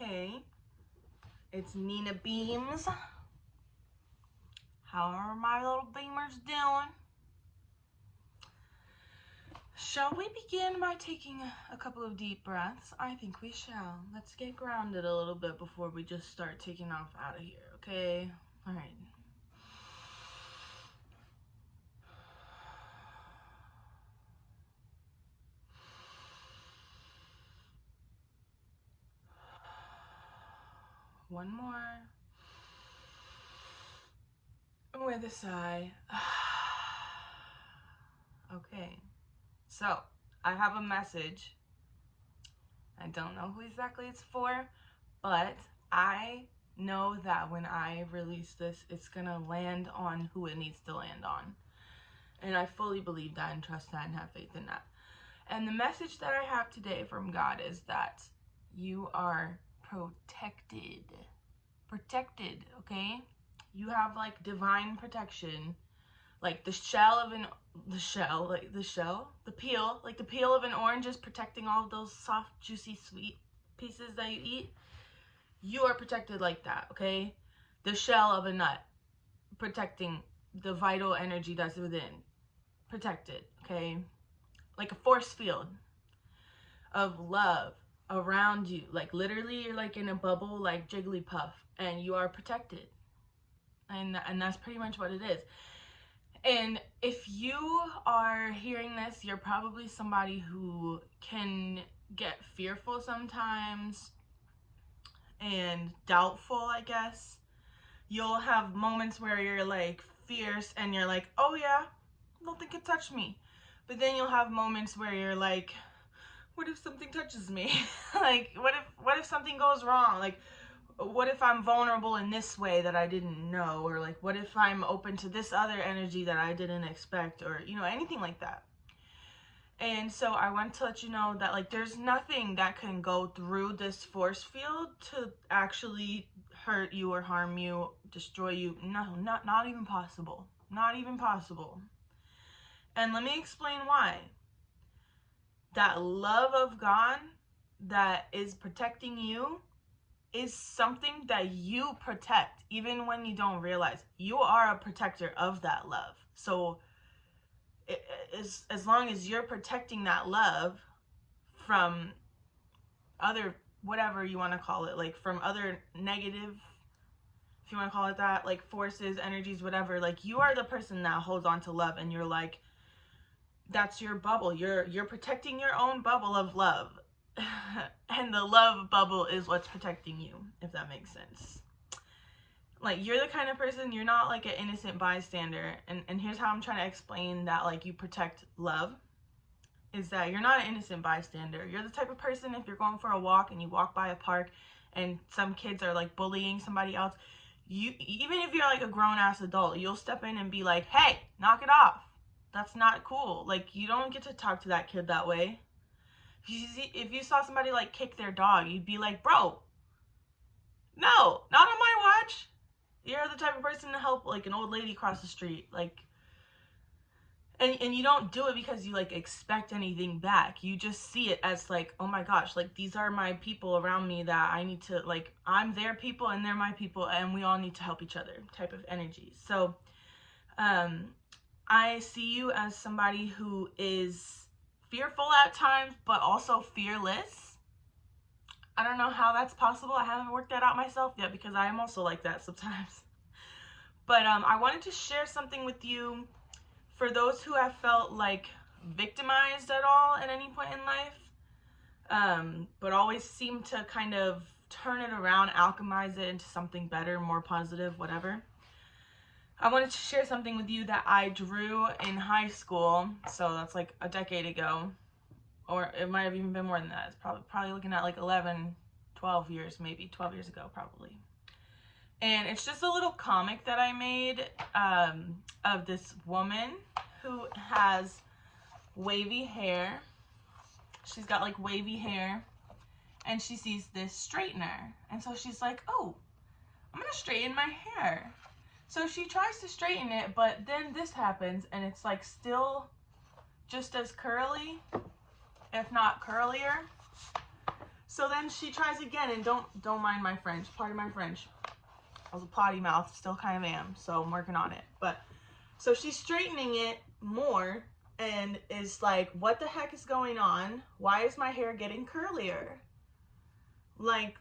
Hey, it's Nina Beams. How are my little beamers doing? Shall we begin by taking a couple of deep breaths? I think we shall. Let's get grounded a little bit before we just start taking off out of here, okay? All right. One more. With a sigh. Okay. So, I have a message. I don't know who exactly it's for, but I know that when I release this, it's gonna land on who it needs to land on. And I fully believe that and trust that and have faith in that. And the message that I have today from God is that you are protected. Protected, okay? You have like divine protection. Like the peel of an orange is protecting all of those soft, juicy, sweet pieces that you eat. You are protected like that, okay? The shell of a nut, protecting the vital energy that's within. Protected, okay? Like a force field of love around you. Like literally you're like in a bubble like Jigglypuff and you are protected. And that's pretty much what it is. And if you are hearing this, you're probably somebody who can get fearful sometimes and doubtful, I guess. You'll have moments where you're like fierce and you're like, oh yeah, nothing can touch me. But then you'll have moments where you're like, what if something touches me? Like, what if something goes wrong? Like, what if I'm vulnerable in this way that I didn't know? Or like, what if I'm open to this other energy that I didn't expect? Or, you know, anything like that. And so I want to let you know that like there's nothing that can go through this force field to actually hurt you or harm you, destroy you. No, not even possible. Not even possible. And let me explain why. That love of God that is protecting you is something that you protect even when you don't realize. You are a protector of that love. So as long as you're protecting that love from other, whatever you want to call it, like from other negative, if you want to call it that, like forces, energies, whatever, like you are the person that holds on to love, and you're like, that's your bubble. You're protecting your own bubble of love. And the love bubble is what's protecting you, if that makes sense. Like, you're the kind of person, you're not like an innocent bystander. And here's how I'm trying to explain that, like, you protect love, is that you're not an innocent bystander. You're the type of person, if you're going for a walk and you walk by a park and some kids are like bullying somebody else, you, even if you're like a grown-ass adult, you'll step in and be like, hey, knock it off. That's not cool. Like, you don't get to talk to that kid that way. If you saw somebody like kick their dog, you'd be like, bro, no, not on my watch. You're the type of person to help like an old lady cross the street, like, and you don't do it because you like expect anything back. You just see it as like, oh my gosh, like these are my people around me that I need to, like, I'm their people and they're my people and we all need to help each other type of energy. So I see you as somebody who is fearful at times, but also fearless. I don't know how that's possible. I haven't worked that out myself yet because I am also like that sometimes. But I wanted to share something with you for those who have felt like victimized at all at any point in life, but always seem to kind of turn it around, alchemize it into something better, more positive, whatever. I wanted to share something with you that I drew in high school. So that's like a decade ago, or it might have even been more than that. It's probably looking at like 11, 12 years, maybe 12 years ago, probably. And it's just a little comic that I made of this woman who has wavy hair. She's got like wavy hair, and she sees this straightener. And so she's like, oh, I'm gonna straighten my hair. So she tries to straighten it, but then this happens and it's like still just as curly, if not curlier. So then she tries again, and don't mind my French. Pardon my French. I was a potty mouth, still kind of am, so I'm working on it. But so she's straightening it more and is like, what the heck is going on? Why is my hair getting curlier? Like,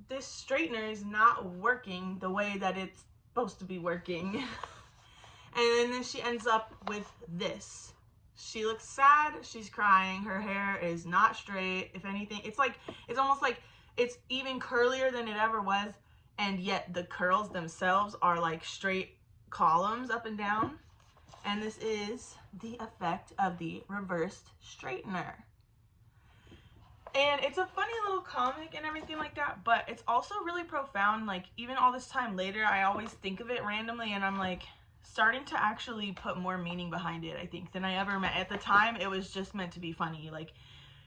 this straightener is not working the way that it's supposed to be working. And then she ends up with this. She looks sad, she's crying, her hair is not straight. If anything, it's almost like it's even curlier than it ever was, and yet the curls themselves are like straight columns up and down. And this is the effect of the reversed straightener. And it's a funny little comic and everything like that, but it's also really profound. Like, even all this time later, I always think of it randomly, and I'm like starting to actually put more meaning behind it, I think, than I ever meant. At the time, it was just meant to be funny. Like,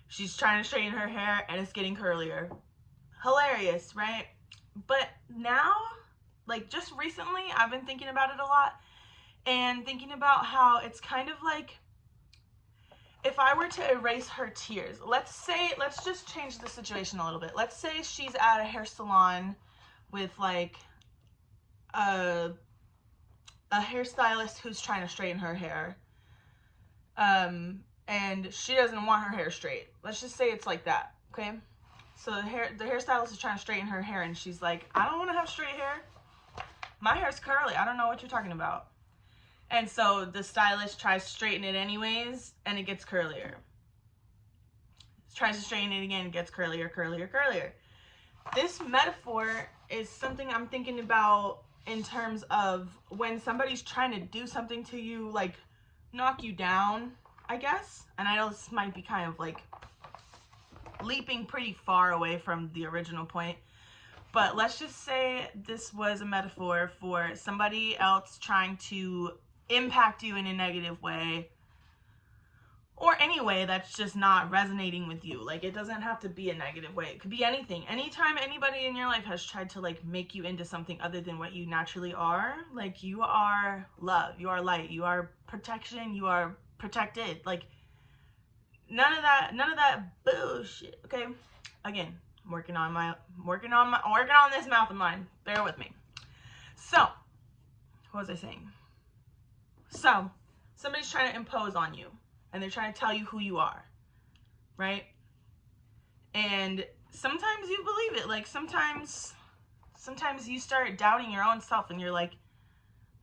she's trying to straighten her hair and it's getting curlier. Hilarious, right? But now, like, just recently, I've been thinking about it a lot, and thinking about how it's kind of like, if I were to erase her tears, let's just change the situation a little bit. Let's say she's at a hair salon with like a hairstylist who's trying to straighten her hair. And she doesn't want her hair straight. Let's just say it's like that, okay? So the hairstylist is trying to straighten her hair, and she's like, I don't want to have straight hair. My hair's curly. I don't know what you're talking about. And so the stylist tries to straighten it anyways, and it gets curlier. Tries to straighten it again, it gets curlier, curlier, curlier. This metaphor is something I'm thinking about in terms of when somebody's trying to do something to you, like knock you down, I guess. And I know this might be kind of like leaping pretty far away from the original point, but let's just say this was a metaphor for somebody else trying to impact you in a negative way, or any way that's just not resonating with you. Like, it doesn't have to be a negative way. It could be anything. Anytime anybody in your life has tried to like make you into something other than what you naturally are, like, you are love, you are light, you are protection, you are protected. Like, none of that bullshit. Okay, again, working on this mouth of mine. Bear with me. So, what was I saying? So, somebody's trying to impose on you, and they're trying to tell you who you are, right? And sometimes you believe it. Like, sometimes you start doubting your own self, and you're like,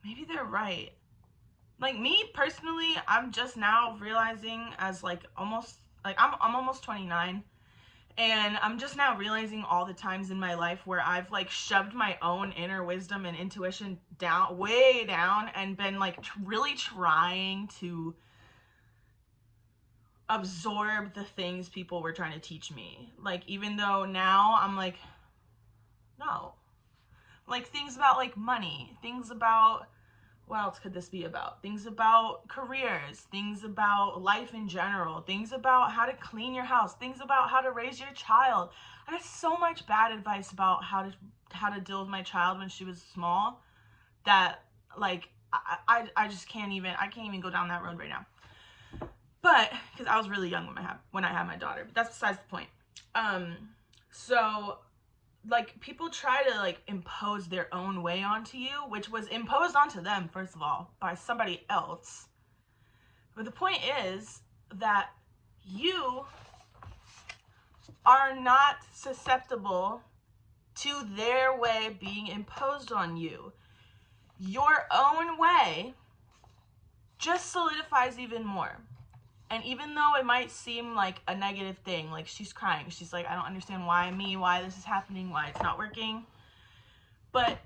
maybe they're right. Like, me personally, I'm just now realizing, as like almost, like, I'm almost 29, and I'm just now realizing all the times in my life where I've like shoved my own inner wisdom and intuition down, way down, and been like really trying to absorb the things people were trying to teach me. Like, even though now I'm like, no. Like, things about like money, things about, what else could this be about? Things about careers, things about life in general, things about how to clean your house, things about how to raise your child. I got so much bad advice about how to deal with my child when she was small that, like, I just can't even go down that road right now. But because I was really young when I had my daughter, but that's besides the point. So, like, people try to like impose their own way onto you, which was imposed onto them, first of all, by somebody else. But the point is that you are not susceptible to their way being imposed on you. Your own way just solidifies even more. And even though it might seem like a negative thing, like she's crying, she's like, I don't understand why this is happening, why it's not working. But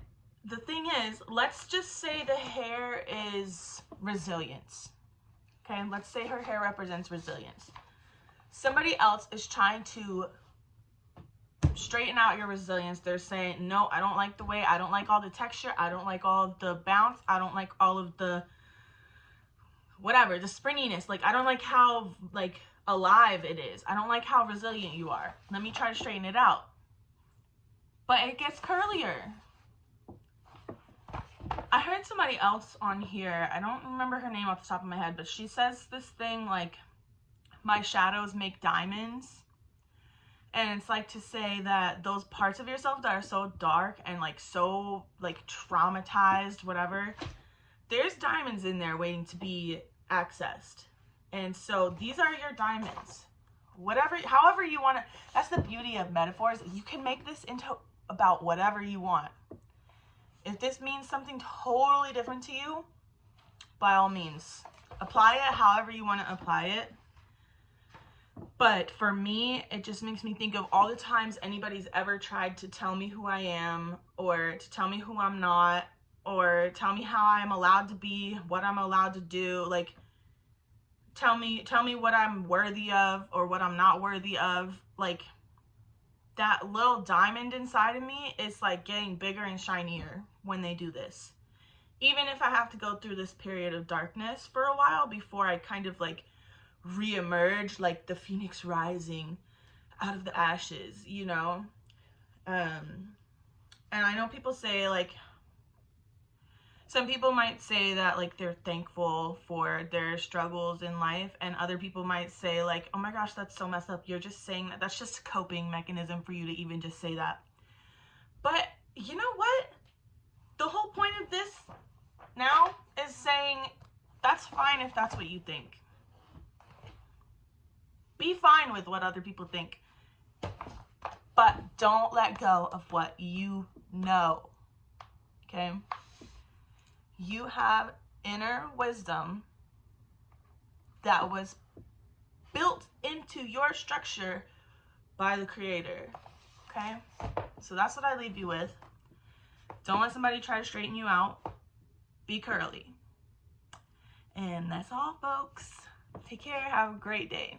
the thing is, let's just say the hair is resilience. Okay, let's say her hair represents resilience. Somebody else is trying to straighten out your resilience. They're saying, no, I don't like the way, I don't like all the texture, I don't like all of the bounce, I don't like all of the whatever, the springiness. Like, I don't like how like alive it is. I don't like how resilient you are. Let me try to straighten it out. But it gets curlier. I heard somebody else on here, I don't remember her name off the top of my head, but she says this thing like, my shadows make diamonds. And it's like to say that those parts of yourself that are so dark and like so like traumatized, whatever, there's diamonds in there waiting to be accessed. And so these are your diamonds. Whatever, however you want to, that's the beauty of metaphors. You can make this into about whatever you want. If this means something totally different to you, by all means, apply it however you want to apply it. But for me, it just makes me think of all the times anybody's ever tried to tell me who I am, or to tell me who I'm not, or tell me how I'm allowed to be, what I'm allowed to do, like tell me what I'm worthy of or what I'm not worthy of. Like, that little diamond inside of me is like getting bigger and shinier when they do this. Even if I have to go through this period of darkness for a while before I kind of like re-emerge, like the phoenix rising out of the ashes, you know? And I know people say, like, some people might say that like they're thankful for their struggles in life, and other people might say like, oh my gosh, that's so messed up, you're just saying that. That's just a coping mechanism for you to even just say that. But you know what? The whole point of this now is saying that's fine if that's what you think. Be fine with what other people think, but don't let go of what you know, okay? You have inner wisdom that was built into your structure by the Creator, okay? So that's what I leave you with. Don't let somebody try to straighten you out. Be curly. And that's all, folks. Take care. Have a great day.